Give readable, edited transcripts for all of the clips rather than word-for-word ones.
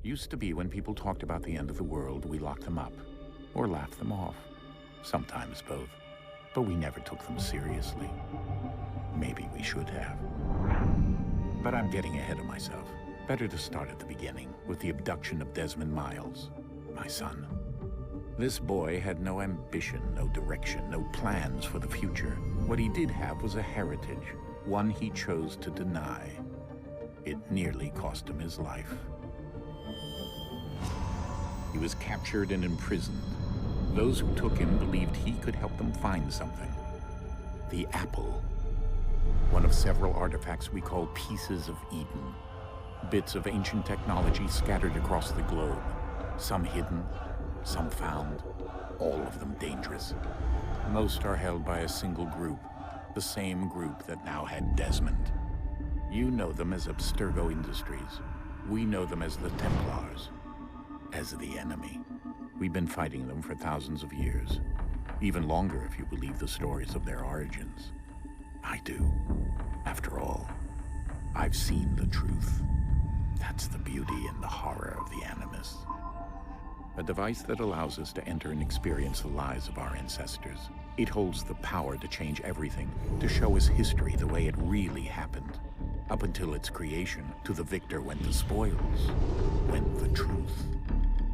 Used to be when people talked about the end of the world, we locked them up. Or laughed them off. Sometimes both. But we never took them seriously. Maybe we should have. But I'm getting ahead of myself. Better to start at the beginning, with the abduction of Desmond Miles, my son. This boy had no ambition, no direction, no plans for the future. What he did have was a heritage, one he chose to deny. It nearly cost him his life. He was captured and imprisoned. Those who took him believed he could help them find something. The apple. One of several artifacts we call pieces of Eden. Bits of ancient technology scattered across the globe. Some hidden, some found, all of them dangerous. Most are held by a single group, the same group that now had Desmond. You know them as Abstergo Industries. We know them as the Templars, as the enemy. We've been fighting them for thousands of years. Even longer if you believe the stories of their origins. I do. After all, I've seen the truth. That's the beauty and the horror of the Animus. A device that allows us to enter and experience the lives of our ancestors. It holds the power to change everything, to show us history the way it really happened. Up until its creation, to the victor went the spoils, went the truth.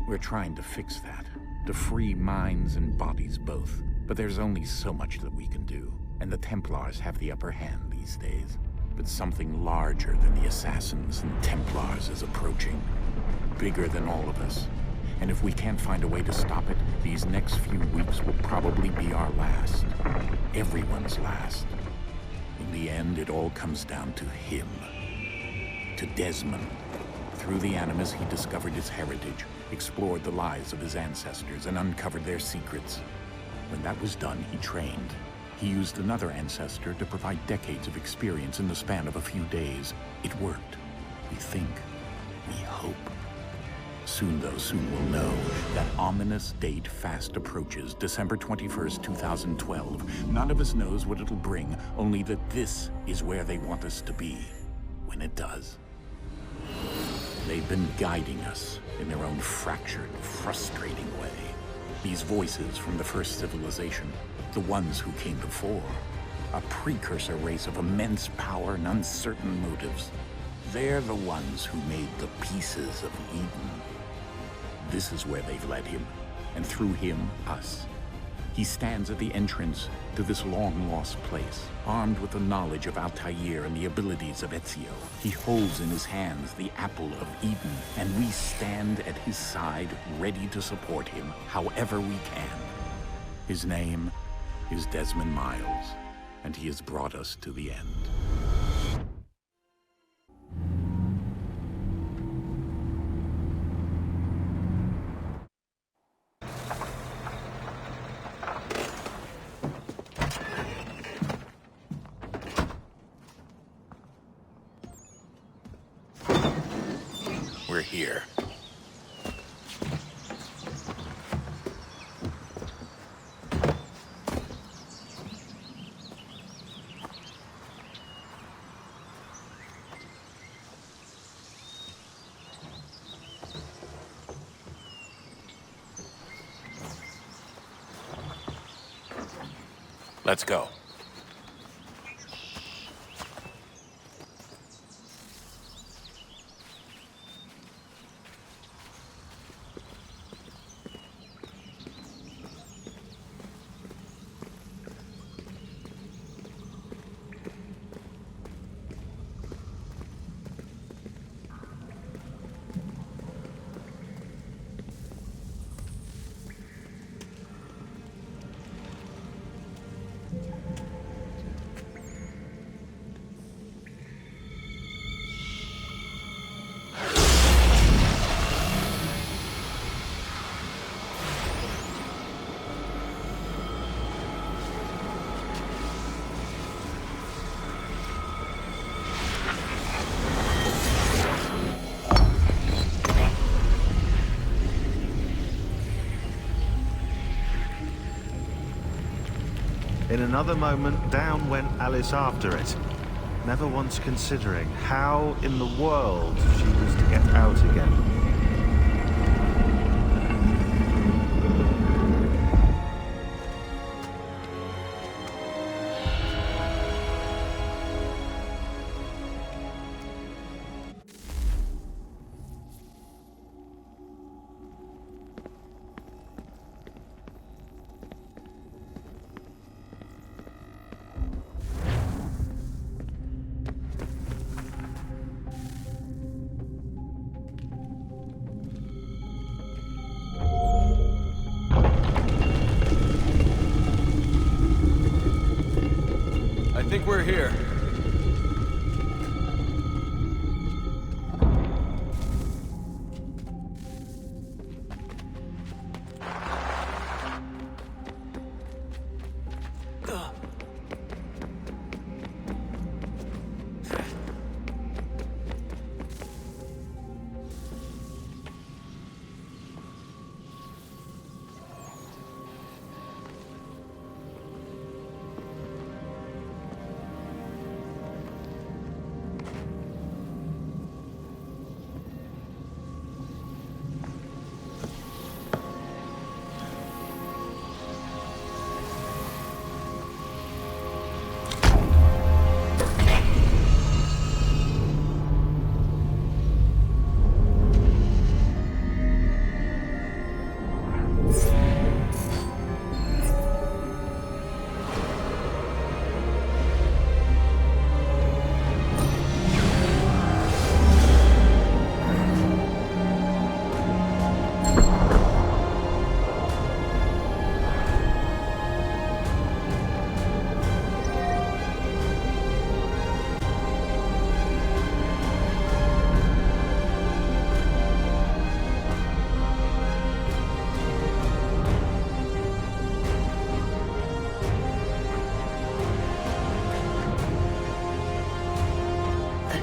We're trying to fix that, to free minds and bodies both. But there's only so much that we can do, and the Templars have the upper hand these days. But something larger than the Assassins and Templars is approaching, bigger than all of us. And if we can't find a way to stop it, these next few weeks will probably be our last. Everyone's last. In the end, it all comes down to him. To Desmond. Through the Animus, he discovered his heritage, explored the lives of his ancestors, and uncovered their secrets. When that was done, he trained. He used another ancestor to provide decades of experience in the span of a few days. It worked. We think. We hope. Soon, though, soon we'll know. That ominous date fast approaches, December 21st, 2012. None of us knows what it'll bring, only that this is where they want us to be, when it does. They've been guiding us in their own fractured, frustrating way. These voices from the first civilization, the ones who came before, a precursor race of immense power and uncertain motives. They're the ones who made the pieces of Eden. This is where they've led him, and through him, us. He stands at the entrance to this long-lost place, armed with the knowledge of Altair and the abilities of Ezio. He holds in his hands the apple of Eden, and we stand at his side, ready to support him however we can. His name is Desmond Miles, and he has brought us to the end. We're here. Let's go. In another moment, down went Alice after it, never once considering how in the world she was to get out again. think we're here.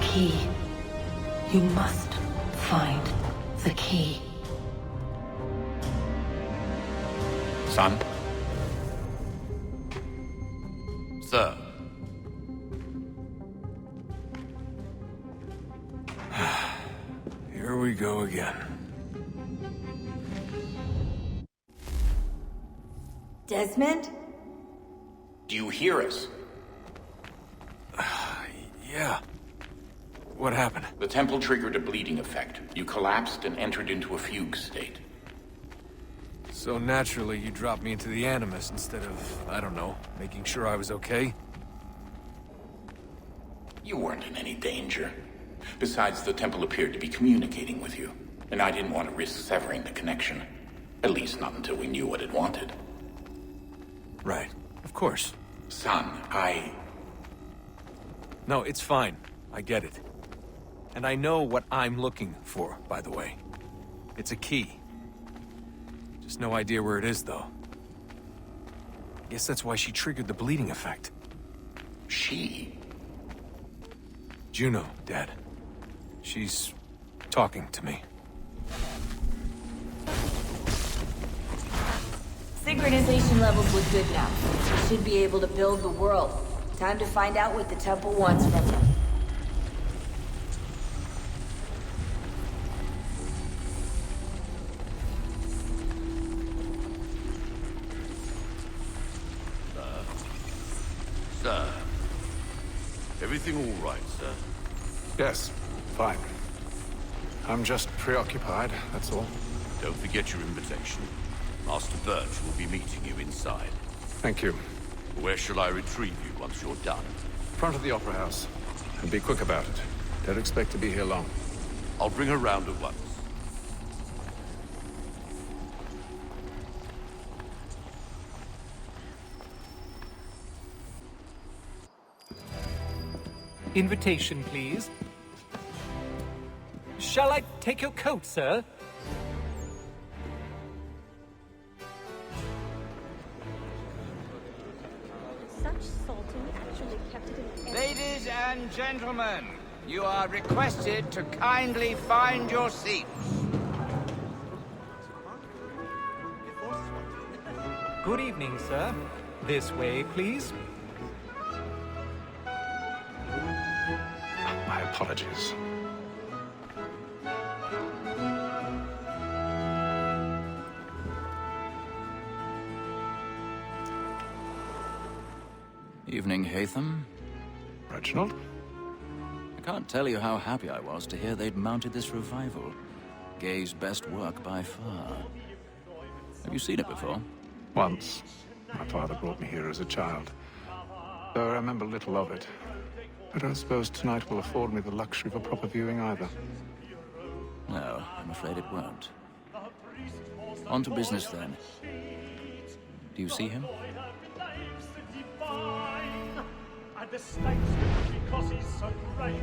Key. You must find the key. Son? Sir. Here we go again. Desmond? Do you hear us? Yeah. What happened? The temple triggered a bleeding effect. You collapsed and entered into a fugue state. So naturally, you dropped me into the Animus instead of, I don't know, making sure I was okay? You weren't in any danger. Besides, the temple appeared to be communicating with you, and I didn't want to risk severing the connection. At least not until we knew what it wanted. Right. Of course. Son, No, it's fine. I get it. And I know what I'm looking for, by the way. It's a key. Just no idea where it is, though. Guess that's why she triggered the bleeding effect. She? Juno, Dad. She's talking to me. Synchronization levels look good now. We should be able to build the world. Time to find out what the temple wants from them. Sir. Everything all right, sir? Yes, fine. I'm just preoccupied, that's all. Don't forget your invitation. Master Birch will be meeting you inside. Thank you. Where shall I retrieve you once you're done? Front of the Opera House. And be quick about it. Don't expect to be here long. I'll bring her round at once. Invitation, please. Shall I take your coat, sir? Such salting actually kept it in the air. Ladies and gentlemen, you are requested to kindly find your seats. Good evening, sir. This way, please. My apologies. Evening, Hatham. Reginald? I can't tell you how happy I was to hear they'd mounted this revival. Gay's best work by far. Have you seen it before? Once. My father brought me here as a child. Though I remember little of it. I don't suppose tonight will afford me the luxury of a proper viewing either. No, I'm afraid it won't. On to business then. Do you see him? and the statesman, because he's so great,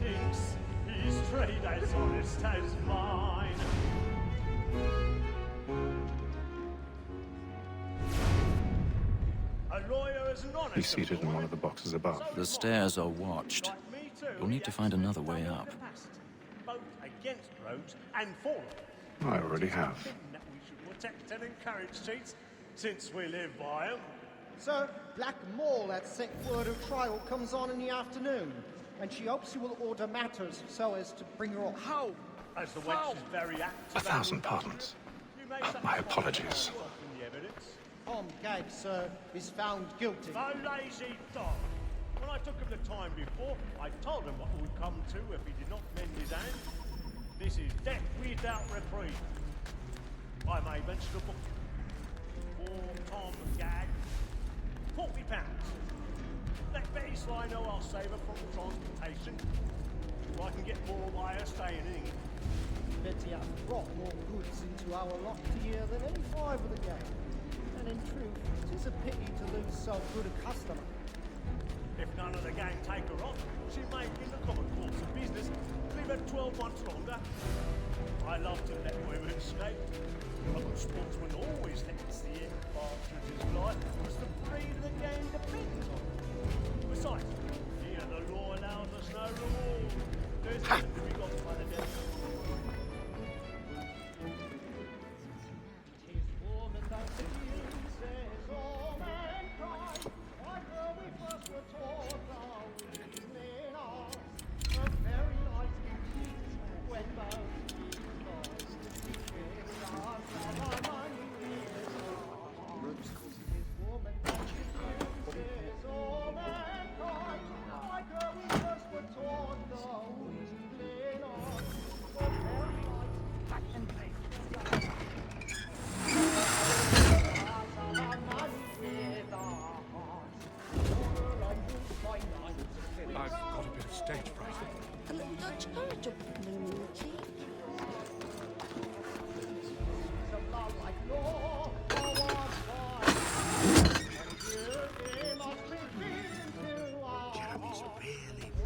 thinks his trade as honest as mine. A lawyer is an honest. He's seated in one of the boxes above. The stairs are watched. You'll need to find another way up. Both against roads and for them. I already have. That we should protect and encourage cheats, since we live by them. Sir, Black Mall at set word of trial comes on in the afternoon, and she hopes you will order matters so as to bring her off. How? As the wench is very active. 1,000 pardons. My apologies. Tom Gag, sir, is found guilty. A lazy dog. When I took him the time before, I told him what would come to if he did not mend his hand. This is death without reprieve. I may mention a book. For Tom Gag, £40. Let Betty Sly know I'll save her from transportation. So I can get more by her staying in England. Betty has brought more goods into our lot here than any five of the gang. And in truth, it is a pity to lose so good a customer. If none of the gang take her on, she may, in the common course of business, leave her 12 months longer. I love to let women escape. A good sportsman always lets the end partridge's life, because the breed of the game depends on it. Besides, here the law allows us no reward. There's nothing to be got by the devil.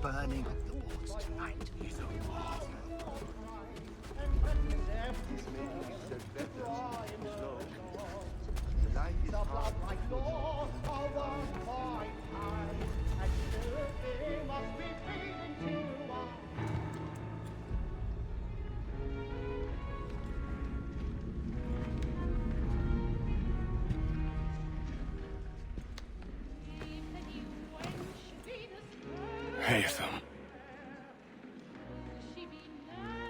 Burning up the boards tonight. Haytham.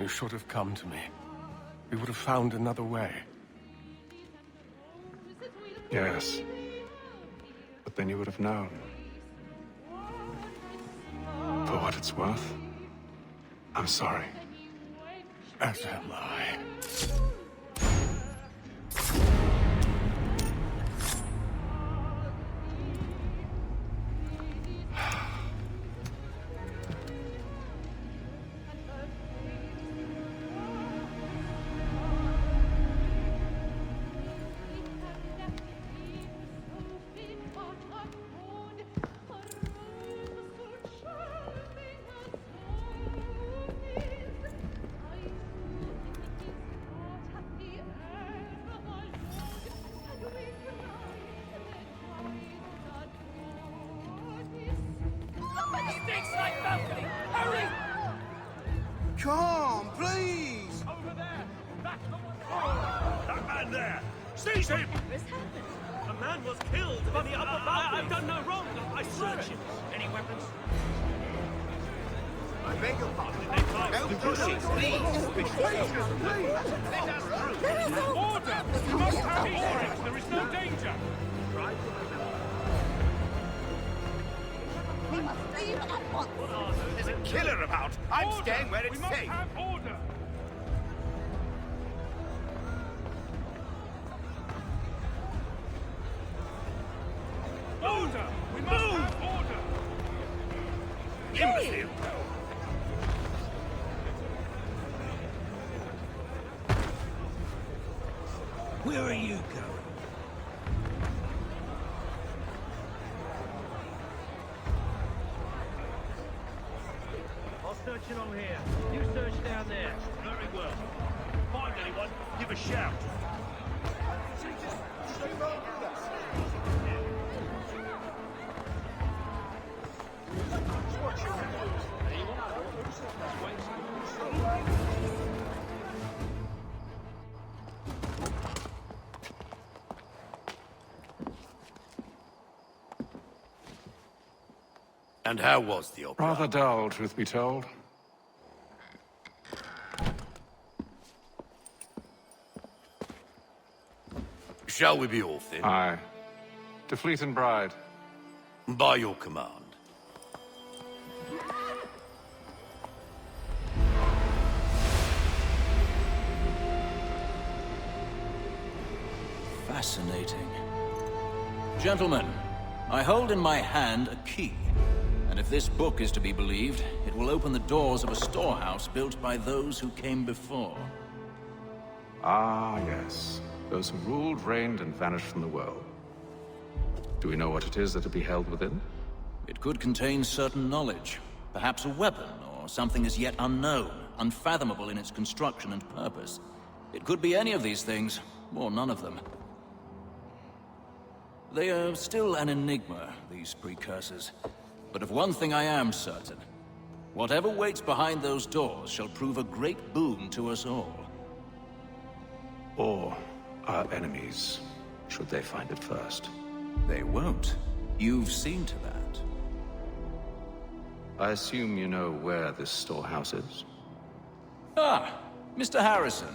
You should have come to me. We would have found another way. Yes. But then you would have known. For what it's worth, I'm sorry. As am I. Come, please! Over there! Back! That man there! Seize him! What's happened? A man was killed in the upper balcony. I've done no wrong. I searched him. Any weapons? I beg your pardon. No pushing, please! Let us through! Order! We must have peace. There is no danger. We must leave at once! There's a killer about! I'm staying where it's safe! We must have order! Order! We must have order! Imbecile! Where are you going? searching on here. You search down there. Very well. Find anyone, give a shout. And how was the opera? Rather dull, truth be told. Shall we be off then? Aye. To Fleet and Bride. By your command. Fascinating. Gentlemen, I hold in my hand a key. And if this book is to be believed, it will open the doors of a storehouse built by those who came before. Ah, yes. Those who ruled, reigned, and vanished from the world. Do we know what it is that will be held within? It could contain certain knowledge. Perhaps a weapon, or something as yet unknown, unfathomable in its construction and purpose. It could be any of these things, or none of them. They are still an enigma, these precursors. But of one thing I am certain. Whatever waits behind those doors shall prove a great boon to us all. Or our enemies, should they find it first. They won't. You've seen to that. I assume you know where this storehouse is? Ah, Mr. Harrison.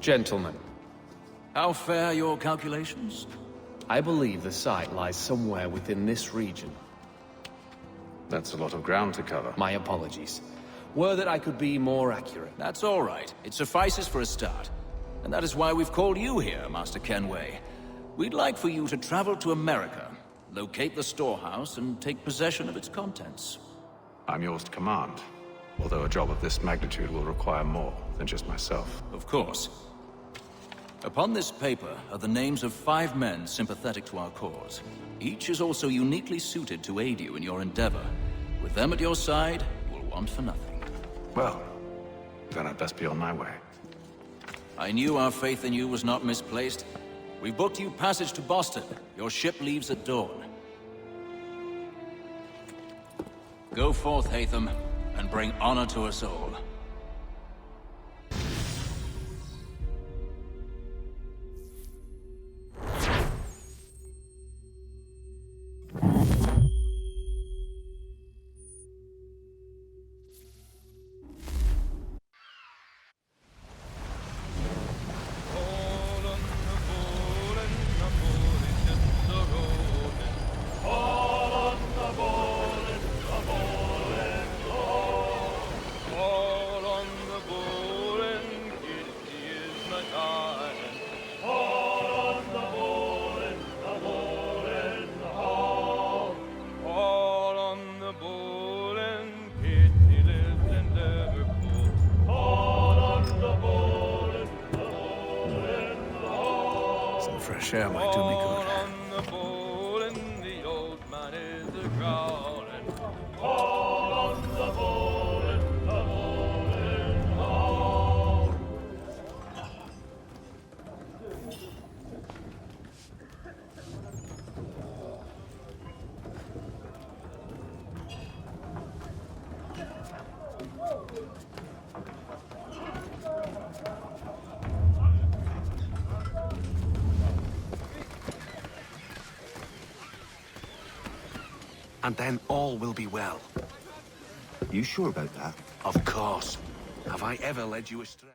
Gentlemen. How fare your calculations? I believe the site lies somewhere within this region. That's a lot of ground to cover. My apologies. Were that I could be more accurate. That's all right. It suffices for a start. And that is why we've called you here, Master Kenway. We'd like for you to travel to America, locate the storehouse, and take possession of its contents. I'm yours to command. Although a job of this magnitude will require more than just myself. Of course. Upon this paper are the names of 5 men sympathetic to our cause. Each is also uniquely suited to aid you in your endeavor. With them at your side, you will want for nothing. Well, then I'd best be on my way. I knew our faith in you was not misplaced. We booked you passage to Boston. Your ship leaves at dawn. Go forth, Hatham, and bring honor to us all. Fresh air might do me good. And then all will be well. You sure about that? Of course. Have I ever led you astray?